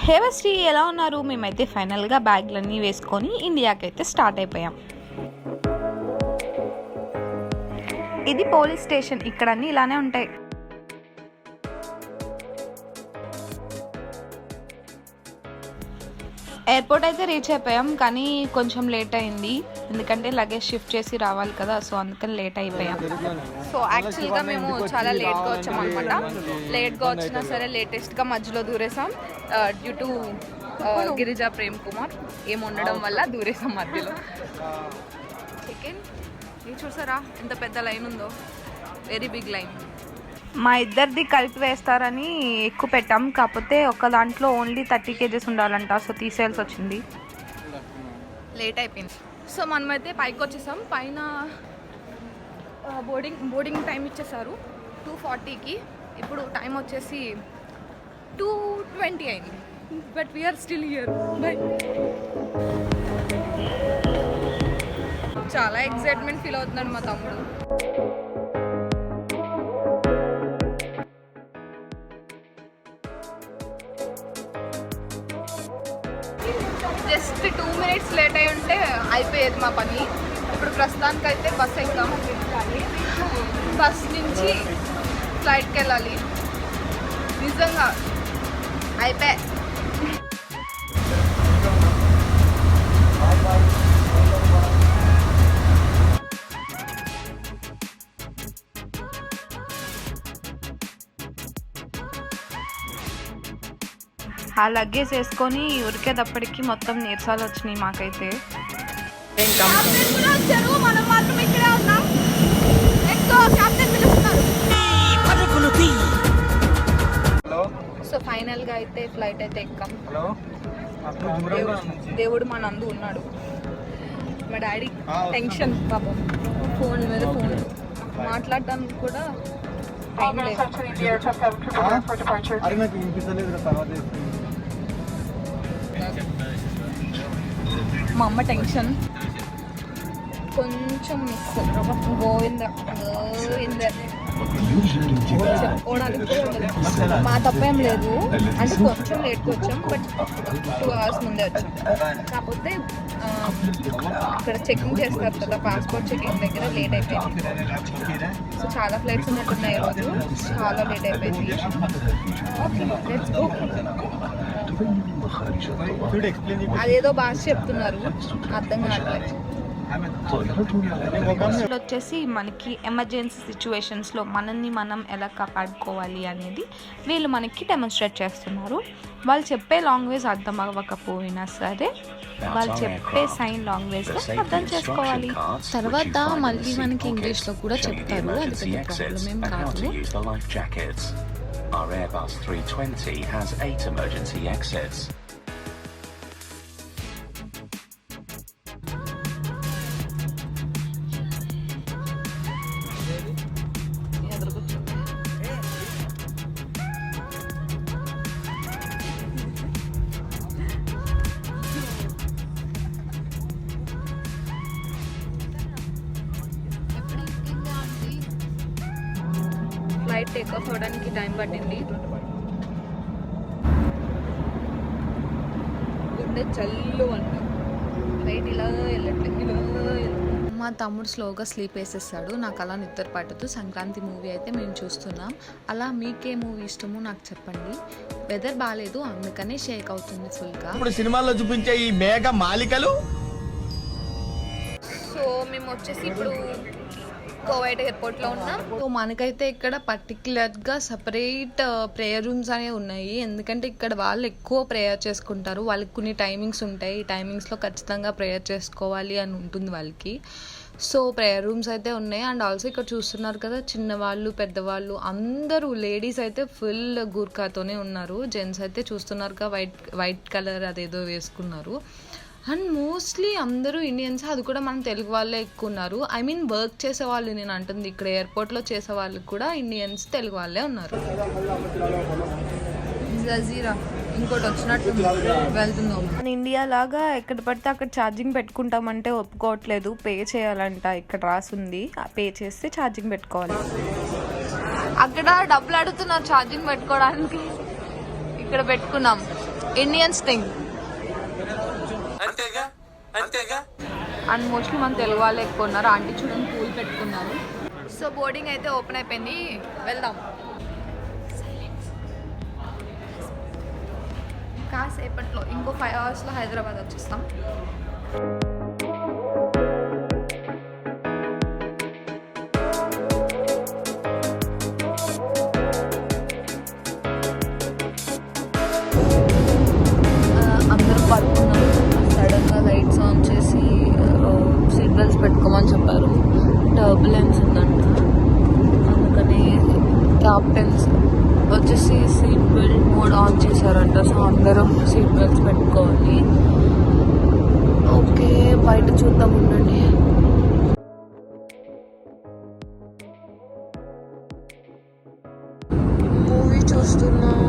హేవశ్రీ ఎలా ఉన్నారు? మేమైతే ఫైనల్గా బ్యాగ్లన్నీ వేసుకొని ఇండియాకి అయితే స్టార్ట్ అయిపోయాం. ఇది పోలీస్ స్టేషన్. ఇక్కడ అన్నీ ఇలానే ఉంటాయి. ఎయిర్పోర్ట్ అయితే రీచ్ అయిపోయాం, కానీ కొంచెం లేట్ అయింది, ఎందుకంటే లగేజ్ షిఫ్ట్ చేసి రావాలి కదా, సో అందుకని లేట్ అయిపోయాం. సో యాక్చువల్గా మేము చాలా లేట్గా వచ్చాం అనమాట. లేట్గా వచ్చినా సరే లేటెస్ట్గా మధ్యలో దూరేసాం. డ్యూ టు గిరిజా ప్రేమ్ కుమార్ ఏమి ఉండడం వల్ల దూరేసాం మధ్యలో. చికెన్ ఇది చూసారా ఎంత పెద్ద లైన్ ఉందో, వెరీ బిగ్ లైన్. మా ఇద్దరిది కలిపి వేస్తారని ఎక్కువ పెట్టాం, కాకపోతే ఒక దాంట్లో ఓన్లీ 30 kgs ఉండాలంట, సో తీసేయాల్సి వచ్చింది. లేట్ అయిపోయింది. సో మనమైతే పైకి వచ్చేసాం. పైన బోర్డింగ్ టైం ఇచ్చేసారు 2:40కి. ఇప్పుడు టైం వచ్చేసి 2:20 అయింది. But we are still here. చాలా ఎక్సైట్మెంట్ ఫీల్ అవుతున్నాడు మా తమ్ముడు. జస్ట్ 2 minutes లేట్ అయి ఉంటే అయిపోయేది మా పని. ఇప్పుడు ప్రస్తుతానికి అయితే బస్ ఎక్కాం. బస్ నుంచి ఫ్లైట్కి వెళ్ళాలి. నిజంగా అయిపోయా. ఆ లగేజ్ వేసుకొని ఉరికేటప్పటికి మొత్తం నీరసాలు వచ్చినాయి మాకైతే. సో ఫైనల్గా అయితే ఫ్లైట్ అయితే ఎక్కాం. దేవుడు మా నందు ఉన్నాడు. మా డాడీ టెన్షన్ పాపం, ఫోన్ మీద ఫోన్ మాట్లాడడానికి కూడా టైం లేదు. మా అమ్మ టెన్షన్ కొంచెం మిస్. గోవింద గోవింద చెప్పుకోవడానికి కూడా ఉండదు. మా తప్పేం లేదు, అంటే కొంచెం లేట్గా వచ్చాం, బట్ 2 hours ముందే వచ్చాం. కాకపోతే ఇక్కడ చెకింగ్ చేస్తారు కదా, పాస్పోర్ట్ చెకింగ్ దగ్గర లేట్ అయిపోయింది. సో చాలా ఫ్లైట్స్ ఉన్నట్టున్నాయి ఈరోజు, చాలా లేట్ అయిపోయింది. Let's go. అదేదో భాష చెప్తున్నారు, అర్థం కావట్లేదు. వచ్చేసి మనకి ఎమర్జెన్సీ సిచ్యువేషన్స్లో మనల్ని మనం ఎలా కాపాడుకోవాలి అనేది వీళ్ళు మనకి డెమోన్స్ట్రేట్ చేస్తున్నారు. వాళ్ళు చెప్పే లాంగ్వేజ్ అర్థం అవ్వకపోయినా సరే వాళ్ళు చెప్పే సైన్ లాంగ్వేజ్లో అర్థం చేసుకోవాలి. తర్వాత మళ్ళీ మనకి ఇంగ్లీష్లో కూడా చెప్తారు, అది పెద్ద ప్రాబ్లం ఏం కాదు. Our Airbus 320 has 8 emergency exits. Flight take off అవ్వడానికి టైం పట్టింది. గుండె చల్లు అంట. ఫ్లైట్ ఇలా వెళ్ళట్లేదు. మా తమ్ముడు స్లోగా స్లీప్ వేసేస్తాడు, నాకు అలా నిద్ర పట్టదు. సంక్రాంతి మూవీ అయితే మేము చూస్తున్నాం. అలా మీకే మూవీ ఇష్టమో నాకు చెప్పండి. వెదర్ బాగాలేదు, అందుకనే షేక్ అవుతుంది ఫుల్గా. ఇప్పుడు సినిమాల్లో చూపించే ఈ మేఘ మాలికలు. సో మేము వచ్చేసి ఇప్పుడు కోవైట్ ఎయిర్పోర్ట్లో ఉన్నాం. సో మనకైతే ఇక్కడ పర్టికులర్గా సపరేట్ ప్రేయర్ రూమ్స్ అనేవి ఉన్నాయి, ఎందుకంటే ఇక్కడ వాళ్ళు ఎక్కువ ప్రేయర్ చేసుకుంటారు. వాళ్ళకి కొన్ని టైమింగ్స్ ఉంటాయి, ఈ టైమింగ్స్లో ఖచ్చితంగా ప్రేయర్ చేసుకోవాలి అని ఉంటుంది వాళ్ళకి. సో ప్రేయర్ రూమ్స్ అయితే ఉన్నాయి. అండ్ ఆల్సో ఇక్కడ చూస్తున్నారు కదా, చిన్నవాళ్ళు పెద్దవాళ్ళు అందరూ, లేడీస్ అయితే ఫుల్ గూర్ఖాతోనే ఉన్నారు. జెంట్స్ అయితే చూస్తున్నారు కదా వైట్ కలర్ అదేదో వేసుకున్నారు. అండ్ మోస్ట్లీ అందరూ ఇండియన్స్, అది కూడా మన తెలుగు వాళ్ళే ఎక్కువ ఉన్నారు. ఐ మీన్ వర్క్ చేసే వాళ్ళు నేను అంటుంది, ఇక్కడ ఎయిర్పోర్ట్లో చేసే వాళ్ళు కూడా ఇండియన్స్, తెలుగు వాళ్ళే ఉన్నారు. జజీరా ఇంకోటి వచ్చినట్టు వెళ్తున్నాం. మన ఇండియా లాగా ఎక్కడ పడితే అక్కడ ఛార్జింగ్ పెట్టుకుంటామంటే ఒప్పుకోవట్లేదు, పే చేయాలంట. ఇక్కడ రాసుంది, పే చేస్తే ఛార్జింగ్ పెట్టుకోవాలి. అక్కడ డబ్బులు అడుగుతున్నారు ఛార్జింగ్ పెట్టుకోవడానికి, ఇక్కడ పెట్టుకున్నాం. Indians thing. అండ్ మోస్ట్లీ మన తెలుగు వాళ్ళు ఎక్కువ ఉన్నారు. ఆంటీ చూడండి పూలు పెట్టుకున్నారు. సో బోర్డింగ్ అయితే ఓపెన్ అయిపోయింది, వెళ్దాం. కాసేపట్లో ఇంకో 5 అవర్స్లో హైదరాబాద్ వచ్చేస్తాం. అందరూ పడుకున్నారు. సడన్గా లైట్స్ ఆన్ చేసి సీట్ బెల్ట్స్ పెట్టుకోమని చెప్పారు. టర్బులెన్స్ ఉందంట, అందుకని క్యాప్టెన్స్ వచ్చేసి సీట్ బెల్ట్ మోడ్ ఆన్ చేశారంట. సో అందరం సీట్ బెల్ట్స్ పెట్టుకోవాలి. ఓకే, బయట చూద్దాం ఉండండి. మూవీ చూస్తున్నాం.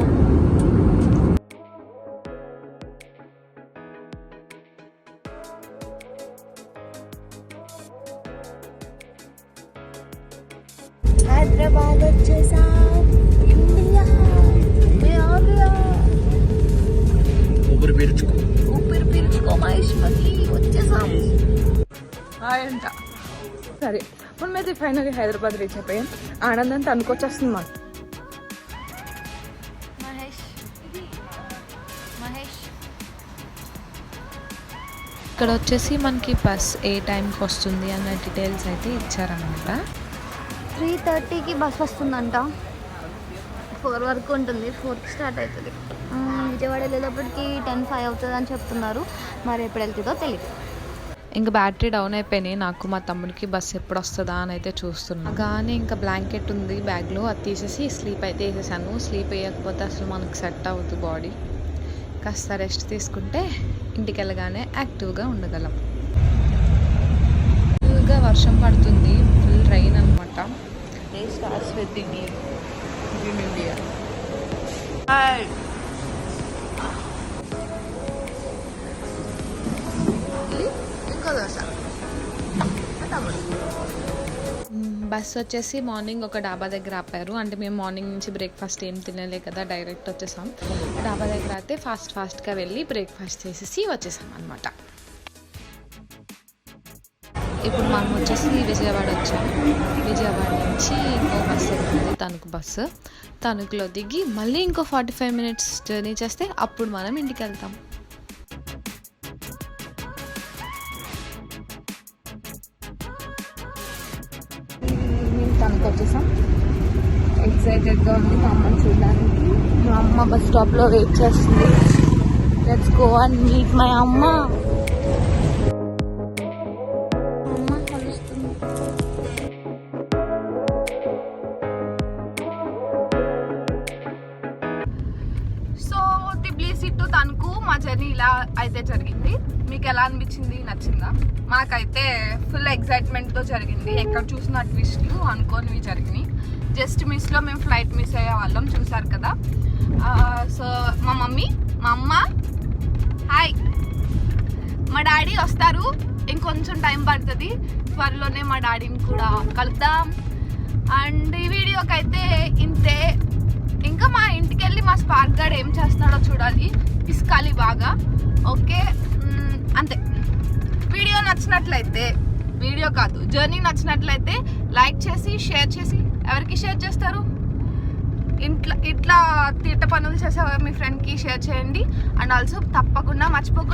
హైదరాబాద్ వచ్చేసాం. ఇండియా ఊపిరి పీల్చుకో. ఊపిరి పీల్చుకో మహేష్మతి, వచ్చేసాం. అంట. సరే, మనమైతే ఫైనల్లీ హైదరాబాద్ రీచ్ అయిపోయాం. ఆనందం తనుకొచ్చేస్తుంది మాకు. ఇక్కడ వచ్చేసి మనకి బస్ ఏ టైంకి వస్తుంది అన్న డీటెయిల్స్ అయితే ఇచ్చారనమాట. 3:30కి బస్ వస్తుందంట. 4 వరకు ఉంటుంది. 4కి స్టార్ట్ అవుతుంది. విజయవాడ వెళ్ళేటప్పటికి 10:05 అవుతుంది అని చెప్తున్నారు. మరి ఎప్పుడు వెళ్తుందో తెలియదు. ఇంకా బ్యాటరీ డౌన్ అయిపోయినాయి. నాకు మా తమ్ముడికి బస్సు ఎప్పుడు వస్తుందా అని అయితే చూస్తున్నా. కానీ ఇంకా బ్లాంకెట్ ఉంది బ్యాగ్లో, అది తీసేసి స్లీప్ అయితే వేసేసాను. స్లీప్ వేయకపోతే అసలు మనకు సెట్ అవుతుంది బాడీ. కాస్త రెస్ట్ తీసుకుంటే ఇంటికి వెళ్ళగానే యాక్టివ్గా ఉండగలం. ఫుల్గా వర్షం పడుతుంది, ఫుల్ రైన్ అనమాట. ఇండియా బస్ వచ్చేసి మార్నింగ్ ఒక డాబా దగ్గర ఆపారు. అంటే మేము మార్నింగ్ నుంచి బ్రేక్ఫాస్ట్ ఏం తినలే కదా, డైరెక్ట్ వచ్చేసాం. డాబా దగ్గర అయితే ఫాస్ట్గా వెళ్ళి బ్రేక్ఫాస్ట్ చేసేసి వచ్చేసాం అనమాట. ఇప్పుడు మనం వచ్చేసి విజయవాడ వచ్చాము. విజయవాడ నుంచి ఇంకో బస్సు ఎక్కింది, తణుకు బస్సు. తణుకులో దిగి మళ్ళీ ఇంకో 45 minutes జర్నీ చేస్తే అప్పుడు మనం ఇంటికి వెళ్తాం. తణుకు వచ్చేసాం. ఎక్సైటెడ్గా ఉంది మా అమ్మని చూడడానికి. మా అమ్మ బస్ స్టాప్లో వెయిట్ చేస్తుంది. Let's go and meet my అమ్మ. సో టిబ్లిసి టు తణుకు మా జర్నీ ఇలా అయితే జరిగింది. మీకు ఎలా అనిపించింది, నచ్చిందా? మాకైతే ఫుల్ ఎక్సైట్మెంట్తో జరిగింది. ఎక్కడ చూసిన ట్విస్ట్లు అనుకోనివి జరిగినాయి. జస్ట్ మిస్లో మేము ఫ్లైట్ మిస్ అయ్యే వాళ్ళం, చూసారు కదా. సో మా మమ్మీ, మా అమ్మ, హాయ్. మా డాడీ వస్తారు, ఇంకొంచెం టైం పడుతుంది. త్వరలోనే మా డాడీని కూడా కలుద్దాం. అండ్ ఈ వీడియోకి అయితే ఇంతే. ఇంకా మా ఇంటికి వెళ్ళి మా స్పార్క్ గార్డ్ ఏం చేస్తున్నాడో చూడాలి, పిసుకాలి బాగా. ఓకే, అంతే. వీడియో నచ్చినట్లయితే, వీడియో కాదు జర్నీ నచ్చినట్లయితే లైక్ చేసి షేర్ చేసి, ఎవరికి షేర్ చేస్తారు? ఇట్లా తిట్ట పనులు చేసే మీ ఫ్రెండ్కి షేర్ చేయండి. అండ్ ఆల్సో తప్పకుండా మర్చిపోకుండా